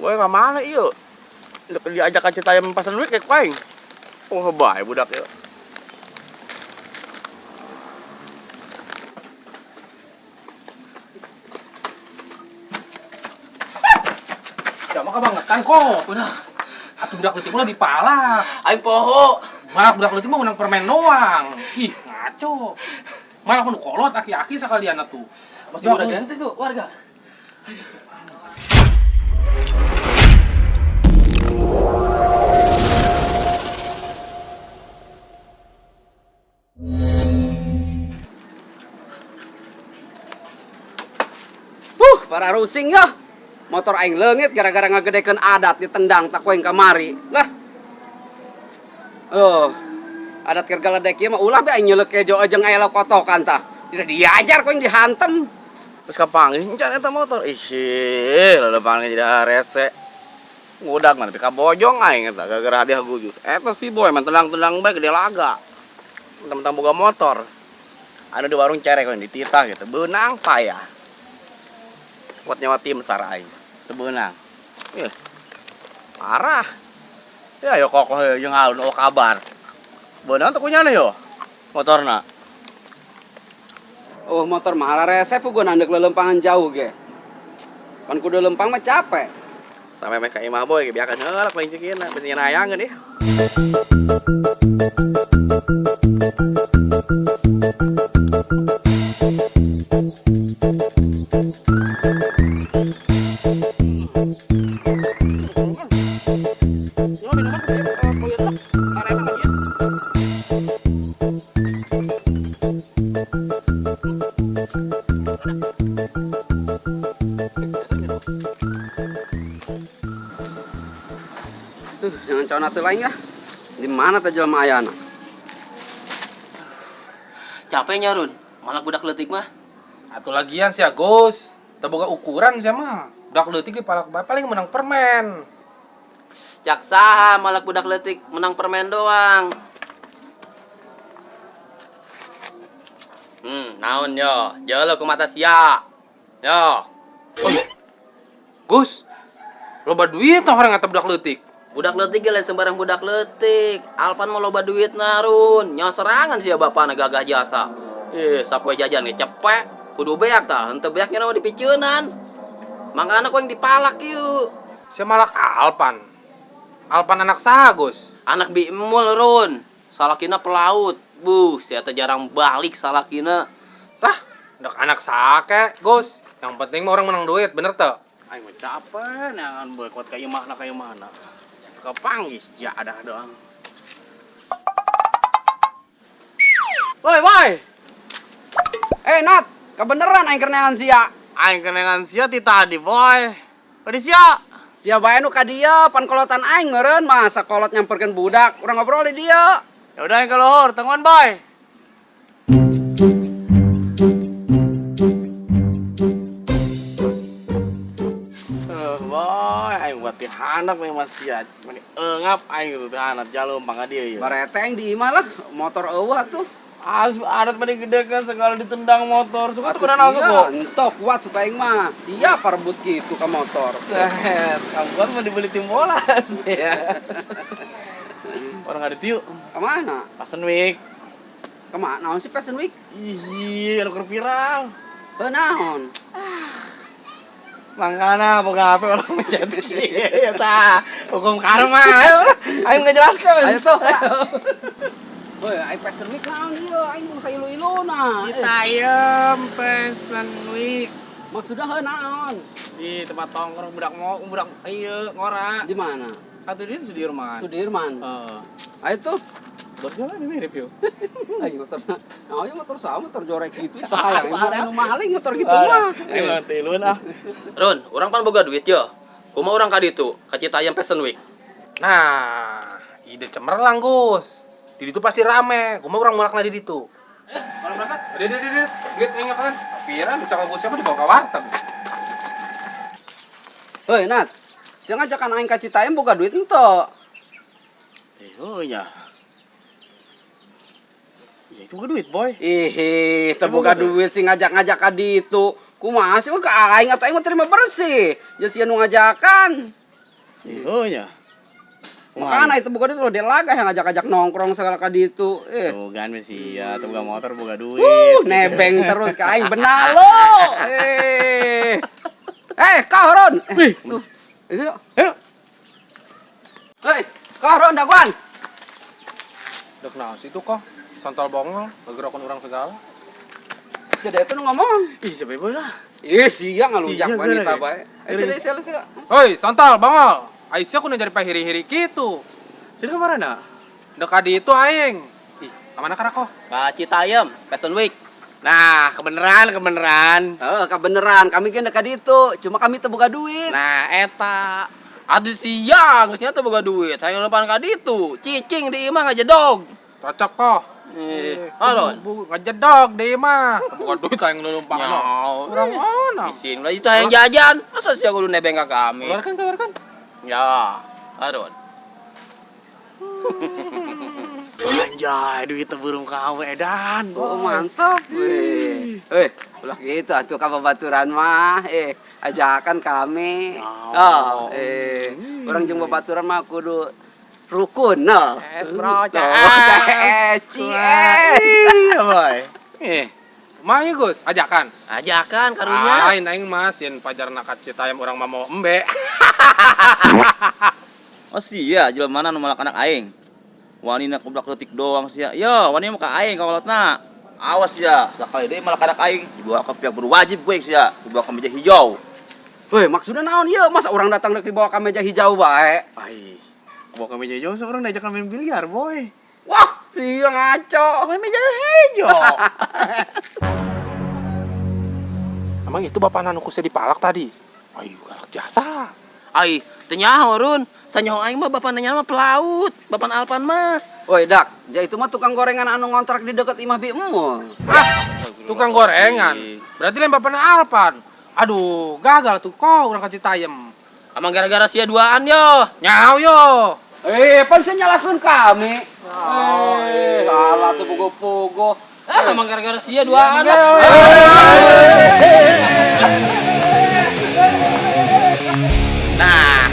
Gue nggak mana iyo. Diajak aja tayang pasan duit kayak kuaing. Oh baik budak ya. Ya maka bangetan kok. Udah. Atuh budak leutik mah dipalak. Aing poho. Malah budak leutik mah menang permen doang. Ih, ngaco. Malah nu kolot aki-aki sakalian atuh. Masih udah ganti tuh warga. Para rusing ya. Motor aing leungit gara-gara ngagedekeun adat ditendang tak koeng kamari. Lah. Adat keur galedek ieu mah ulah be aing nyeuleuk kejo jeung aya kotokan tah. Bisa diajar koeng dihantem. Terus kapanggih encan eta motor. Ih, lelepange jadi rese. Ngudag mah tapi kabojong aing eta gara-gara hadiah gujus. Eta si boy mah tendang-tendang bae gede laga. Mentang-mentang boga motor. Anu di warung cerek koeng dititah gitu. Beunang payah. Kuat nyawa tim sar aing. Teu beunang. Ih. Parah. Ya yo kokoh jeung alun kabar. Beunang teu kunyana yo motorna. Oh, motor mah rese puguh nandeuk lelempangan jauh ge. Pan kudu lempang mah capek. Sampai mereka imah boy biarkan heula paling cikina bisi nayangeun ieu. Tuh, jangan cawan atuh lain ya. Di mana teh jelema ayana? Capeknya Run. Malah budak leutik mah. Atuh lagian sih Agus. Teu boga ukuran sia mah. Budak leutik dipalak bae paling menang permen. Cak saha malah budak leutik menang permen doang. Naon yo? Jeuleuk ku mata sia. Yo. Gus. Loba duit tah orang ngata budak leutik. Budak leutik ge lain sembarang budak leutik. Alpan mah loba duit narun. Nya serangan sia bapana gagah jasa. Sapoe jajan ge cepek. Kudu beak tah, henteu beaknya mah dipiceunan. Mangkana koeng dipalak ieu. Sia malak Alpan. Alpan anak saha, Gus? Anak Bimul Run. Salakina pelaut. Sia teh jarang balik salakina. Lah, anak sake, Gus. Yang penting mah orang menang duit, bener teu? Aing mah capek neangan boy kuat ka imah mana. Kepanggih ja ada doang. Boy. Nat, kebeneran aing keur neangan sia. Aing kenengan sia ti tadi, boy. Tadi sia. Sia bae nu ka dieu pan kolotan aing meureun masa kolot nyamperkeun budak. Urang ngobrol di dieu. Ya udah aing ka luhur, tenggon, boy. Boy, aing buat ti handap memang sia. Mani eungap aing gitu ti handap jaleumpang ka dieu. Bareteng di imah lah, motor eueuh atuh. Adat pada gede kan segala ditendang motor. Suka tuh kenal sia, kok. entok kuat supaya aing mah. Siap parebut gitu ka motor. Kamu kan mau dibeli tim bola sih ya. Orang ada tiu. Kemana? Fashion Week. Kemana? Naon sih Fashion Week? Iya, ada viral. Naon? Mangkana boga HP orang mencetak ya tah. Hukum karma. Ayo ngejelaskan. Ayo tuh. Boy, aing Fashion Week naon ieu? Aing nu sailu-iluna. Citayam Fashion Week. Maksudnya heuh naon? Di tempat tongkrong budak ieu ngora. Di mana? Atuh di Sudirman. Sudirman. Heeh. Ayo tuh. Motornya ini mirip yuk. Aing motor. Nah, ayo motor sama motor jorek gitu. Tah, yang maling motor gitu mah. Ayo tilun ah. Run, urang pan boga duit yo. Kumaha urang ka ditu? Ka Citayam Fashion Week. Nah, ide cemerlang, Gus. Di ditu pasti rame. Kumaha urang mulakna di ditu. Orang berangkat? Dia. Duit aing kalian. Pikiran ucap Gus siapa dibawa ka warteg. Heuy, Nat. Sia ngajakan aing ka Citayam boga duit henteu. Iya. Ya itu duit, boy. Ih, teu boga duit sih ngajak-ngajak ka ditu. Kumaha sih mah ka aing atuh aing mah terima bersih. Jeung sia nu ngajakan. Iya. Makanya itu bukan itu loh, dia laga yang ngajak-ngajak nongkrong segala kali itu. Tugan sih ya, tuh motor boga duit. Nebeng terus ke aing benar lo. Kau Ron. Tuh. Itu. Ayo. Kau Ron daguan. Dek naon sih itu kok? Santol bongol, ngegerakan orang segala. Sudah itu ngomong. Ih, siapa ibu lah? Siang ngalujak Iya, wanita bener, bae. Sudah. Hoi, santol bongol. Aisyah aku jadi pahiri-hiri gitu. Sini kemana nak? Dekat di itu aing. Ih, kemana karena kok? Ka Citayam, Fashion Week. Nah, kebeneran. Kebeneran kami kan dekat itu, cuma kami teu boga duit. Nah, eta. Aduh siang, geusnya teh boga duit. Hayang lepan ka ditu. Cicing di imah ngajedog. Cocok kok. Alon. Ngejedog deh mah. Bukan duit yang numpang no. Nyau. Kurang mana? Isin lah itu hayang jajan. Masa sia kudu nebeng ka kami? Keluarkan. Ya, Aron. Anjay, duit burung kawe edan. Oh, mantap. Ulah gitu atuh ka babaturan mah. Ajakan kami. Orang jeung babaturan mah kudu rukun no. Bro, CS. Iya, boy. Mah ya Gus, ajakan. Ajakan karunya. Lain aing mah sieun pajar nakat Citayam urang mah mau embe. Oh sia, jelema mana nu malak anak aing. Wani na kublak leutik doang sia. Yo, wani mah ka aing kakolotna. Awas ya, sakali deui malak anak aing dibawa ke pihak berwajib gue sia, dibawa ke meja hijau. Maksudnya naon ieu? Masa orang datang rek dibawa ka meja hijau bae? Ai. Bawa ke meja hijau seorang diajak main biliar, boy. Wah, sia ngaco. Main meja hijau. Emang itu bapak nanu kusi dipalak tadi? Ayo galak jasa. Ai, teu nyaho Run. Sanyaho aing mah bapak nanya mah pelaut. Bapak Alpan mah. Woi, Dak, itu mah tukang gorengan anu ngontrak di deket Imah Bi Emul. Tukang gorengan. Berarti lain bapak Alpan. Aduh, gagal tuh kok urang ka Citayam. Amang gara-gara sia duaan yo. Nyau yo. Pan saya nyalakan kami. Salah tuh pogo-pogo. Amang gara-gara sia duaan. Nah,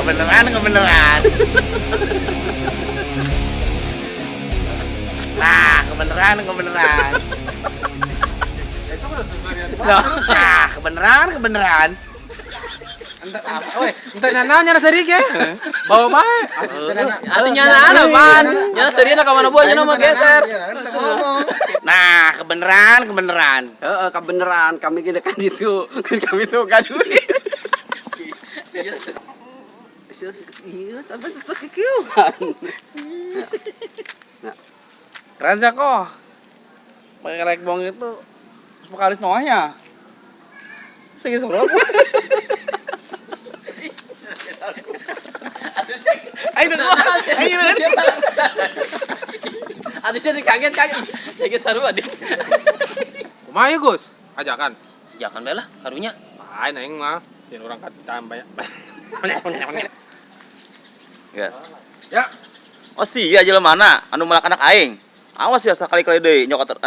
kebeneran. Nah, kebeneran. Nah, kebeneran. Entah nanya nasa rig ya. Bawa bae. Atuh nyana apaan? Nyana serina ka mana boy nyana mah geser. Nah, kebeneran. Kebeneran kami gede kan itu. Kan kami tuh gak duit. Iya, tapi itu kekiuan. Keren sih kok. Pakai rek bong itu spekalis noahnya. Segi sorok. Aduh saya kaget. Kaget sarua deh. Kumaha ya Gus? Ajakan. Jangan bela karunya. Lain aing mah sieun urang ka Citayam banyak. Ya. Oh sia jelema mana anu malak anak aing. Awas ya sakali-kali deui nyokot.